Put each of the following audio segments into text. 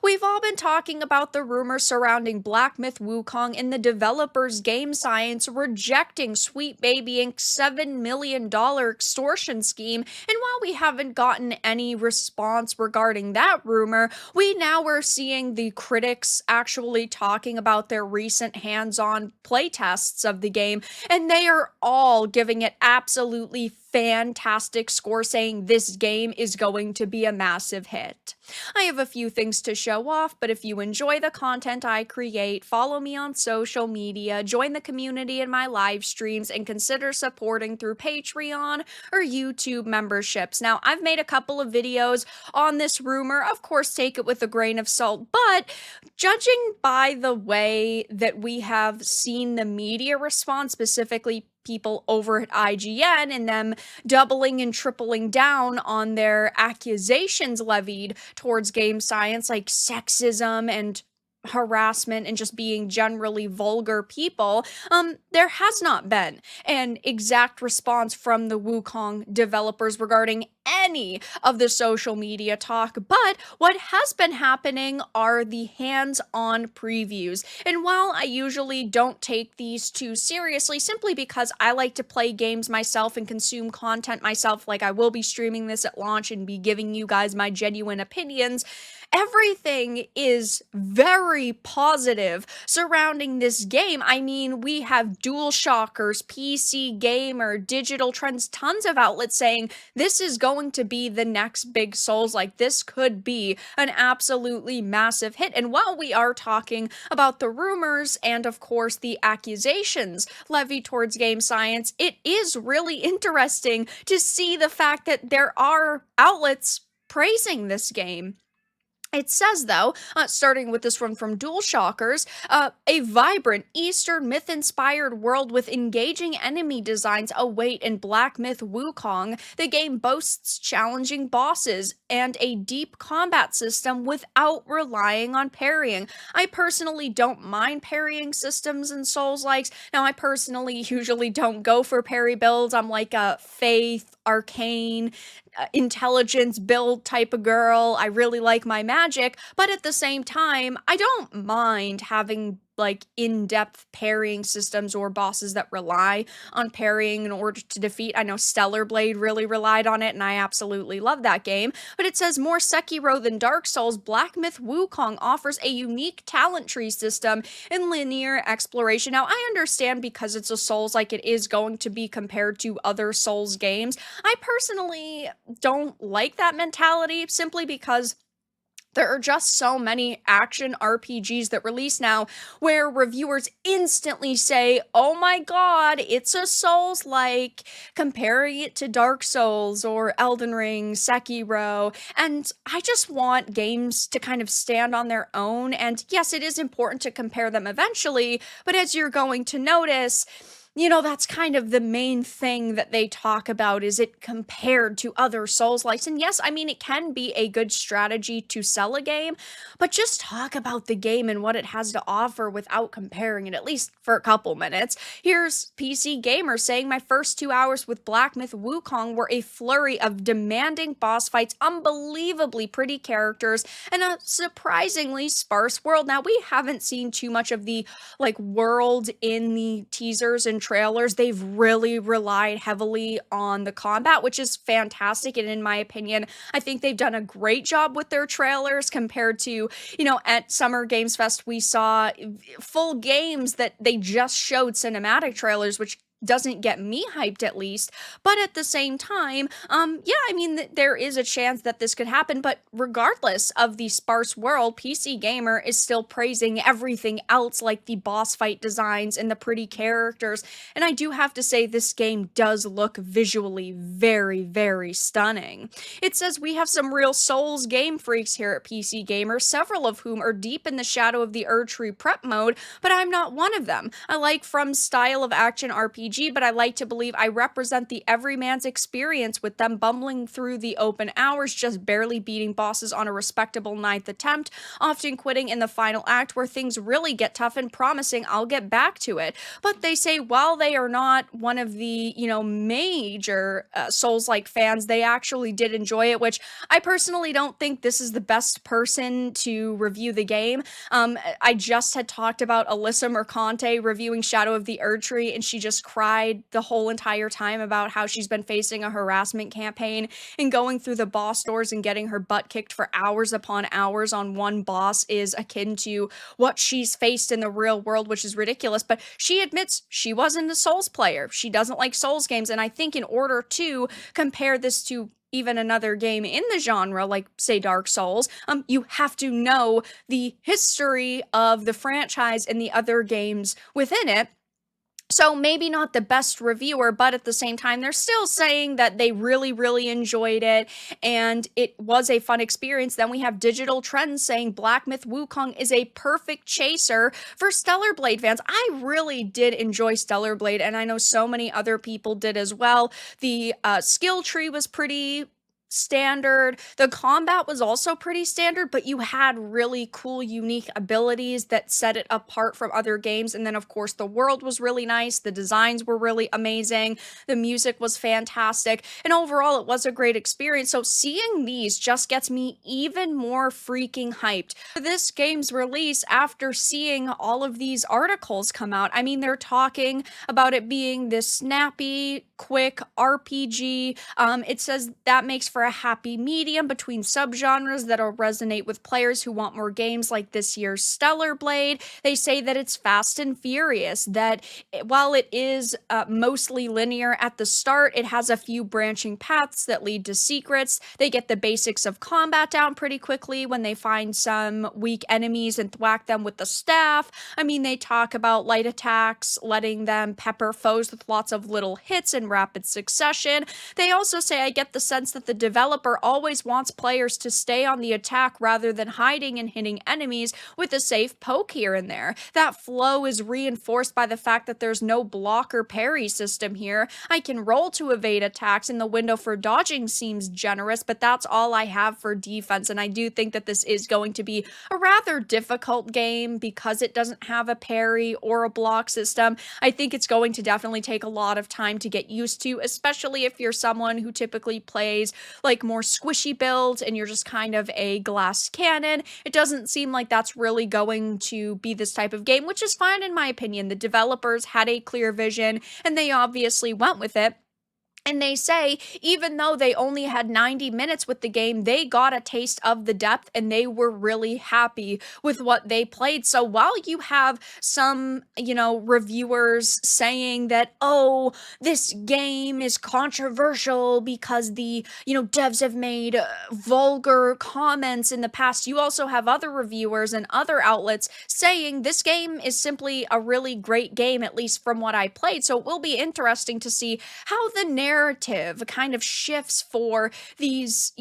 We've all been talking about the rumors surrounding Black Myth Wukong and the developer's game science rejecting Sweet Baby Inc.'s $7 million extortion scheme. And while we haven't gotten any response regarding that rumor, we now are seeing the critics actually talking about their recent hands-on playtests of the game, and they are all giving it absolutely fantastic score, saying this game is going to be a massive hit. I have a few things to show off, but if you enjoy the content I create, follow me on social media, join the community in my live streams, and consider supporting through Patreon or YouTube memberships. Now, I've made a couple of videos on this rumor. Of course, take it with a grain of salt, but judging by the way that we have seen the media respond, specifically people over at IGN and them doubling and tripling down on their accusations levied towards game science, like sexism and harassment and just being generally vulgar people, there has not been an exact response from the Wukong developers regarding any of the social media talk. But what has been happening are the hands-on previews. And while I usually don't take these too seriously, simply because I like to play games myself and consume content myself, like I will be streaming this at launch and be giving you guys my genuine opinions, everything is very positive surrounding this game. I mean, we have DualShockers, PC Gamer, Digital Trends, tons of outlets saying this is going to be the next big Souls. Like, this could be an absolutely massive hit. And while we are talking about the rumors and, of course, the accusations levied towards game science, it is really interesting to see the fact that there are outlets praising this game. It says, though, starting with this one from DualShockers, a vibrant Eastern myth-inspired world with engaging enemy designs await in Black Myth Wukong. The game boasts challenging bosses and a deep combat system without relying on parrying. I personally don't mind parrying systems in Souls-likes. Now, I personally usually don't go for parry builds. I'm like a Faith, Arcane, intelligence build type of girl. I really like my magic, but at the same time, I don't mind having like in-depth parrying systems or bosses that rely on parrying in order to defeat. I know Stellar Blade really relied on it, and I absolutely love that game. But it says more Sekiro than Dark Souls, Black Myth Wukong offers a unique talent tree system in linear exploration. Now, I understand because it's a Souls, like it is going to be compared to other Souls games. I personally don't like that mentality simply because there are just so many action RPGs that release now where reviewers instantly say, oh my god, it's a Souls-like, comparing it to Dark Souls or Elden Ring, Sekiro, and I just want games to kind of stand on their own, and yes, it is important to compare them eventually, but as you're going to notice, you know, that's kind of the main thing that they talk about, is it compared to other Souls-likes. And yes, I mean, it can be a good strategy to sell a game, but just talk about the game and what it has to offer without comparing it, at least for a couple minutes. Here's PC Gamer saying, my first 2 hours with Black Myth Wukong were a flurry of demanding boss fights, unbelievably pretty characters, and a surprisingly sparse world. Now, we haven't seen too much of the, like, world in the teasers and trailers. They've really relied heavily on the combat, which is fantastic. And in my opinion, I think they've done a great job with their trailers compared to, you know, at Summer Games Fest, we saw full games that they just showed cinematic trailers, which doesn't get me hyped, at least. But at the same time, yeah, I mean, there is a chance that this could happen, but regardless of the sparse world, PC Gamer is still praising everything else, like the boss fight designs and the pretty characters, and I do have to say this game does look visually very, very stunning. It says we have some real Souls game freaks here at PC Gamer, several of whom are deep in the shadow of the Erdtree prep mode, but I'm not one of them. I like From's style of action RPG RPG, but I like to believe I represent the everyman's experience with them bumbling through the open hours, just barely beating bosses on a respectable ninth attempt, often quitting in the final act where things really get tough and promising I'll get back to it. But they say while they are not one of the, major Souls-like fans, they actually did enjoy it, which I personally don't think this is the best person to review the game. I just had talked about Alyssa Mercante reviewing Shadow of the Erdtree, and she just cried the whole entire time about how she's been facing a harassment campaign and going through the boss doors and getting her butt kicked for hours upon hours on one boss is akin to what she's faced in the real world, which is ridiculous. But she admits she wasn't a Souls player. She doesn't like Souls games. And I think in order to compare this to even another game in the genre, like say Dark Souls, you have to know the history of the franchise and the other games within it. So maybe not the best reviewer, but at the same time, they're still saying that they really, really enjoyed it and it was a fun experience. Then we have Digital Trends saying Black Myth Wukong is a perfect chaser for Stellar Blade fans. I really did enjoy Stellar Blade, and I know so many other people did as well. The skill tree was pretty standard. The combat was also pretty standard, but you had really cool, unique abilities that set it apart from other games. And then, of course, the world was really nice. The designs were really amazing. The music was fantastic. And overall, it was a great experience. So seeing these just gets me even more freaking hyped for this game's release after seeing all of these articles come out. I mean, they're talking about it being this snappy, quick RPG. It says that makes for a happy medium between subgenres that'll resonate with players who want more games like this year's Stellar Blade. They say that it's fast and furious, that while it is mostly linear at the start, it has a few branching paths that lead to secrets. They get the basics of combat down pretty quickly when they find some weak enemies and thwack them with the staff. I mean, they talk about light attacks, letting them pepper foes with lots of little hits in rapid succession. They also say, I get the sense that the developer always wants players to stay on the attack rather than hiding and hitting enemies with a safe poke here and there. That flow is reinforced by the fact that there's no block or parry system here. I can roll to evade attacks, and the window for dodging seems generous, but that's all I have for defense. And I do think that this is going to be a rather difficult game because it doesn't have a parry or a block system. I think it's going to definitely take a lot of time to get used to, especially if you're someone who typically plays like more squishy builds and you're just kind of a glass cannon. It doesn't seem like that's really going to be this type of game, which is fine in my opinion. The developers had a clear vision and they obviously went with it. And they say, even though they only had 90 minutes with the game, they got a taste of the depth and they were really happy with what they played. So while you have some, reviewers saying that, oh, this game is controversial because the, devs have made vulgar comments in the past, you also have other reviewers and other outlets saying this game is simply a really great game, at least from what I played. So it will be interesting to see how the narrative kind of shifts for these,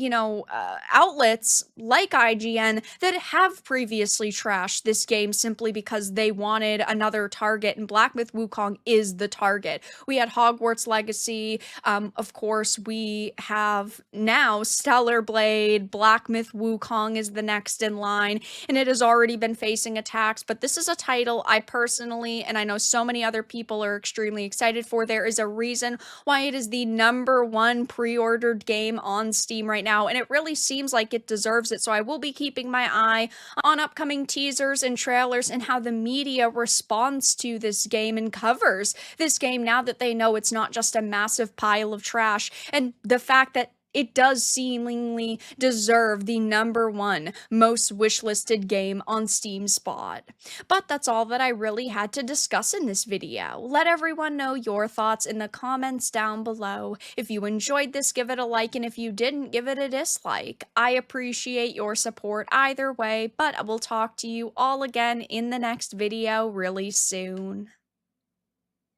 outlets like IGN that have previously trashed this game simply because they wanted another target, and Black Myth Wukong is the target. We had Hogwarts Legacy, of course, we have now Stellar Blade, Black Myth Wukong is the next in line, and it has already been facing attacks, but this is a title I personally, and I know so many other people are extremely excited for. There is a reason why it is the #1 pre-ordered game on Steam right now, and it really seems like it deserves it. So I will be keeping my eye on upcoming teasers and trailers and how the media responds to this game and covers this game now that they know it's not just a massive pile of trash, and the fact that it does seemingly deserve the #1 most wishlisted game on Steam spot. But that's all that I really had to discuss in this video. Let everyone know your thoughts in the comments down below. If you enjoyed this, give it a like, and if you didn't, give it a dislike. I appreciate your support either way, but I will talk to you all again in the next video really soon.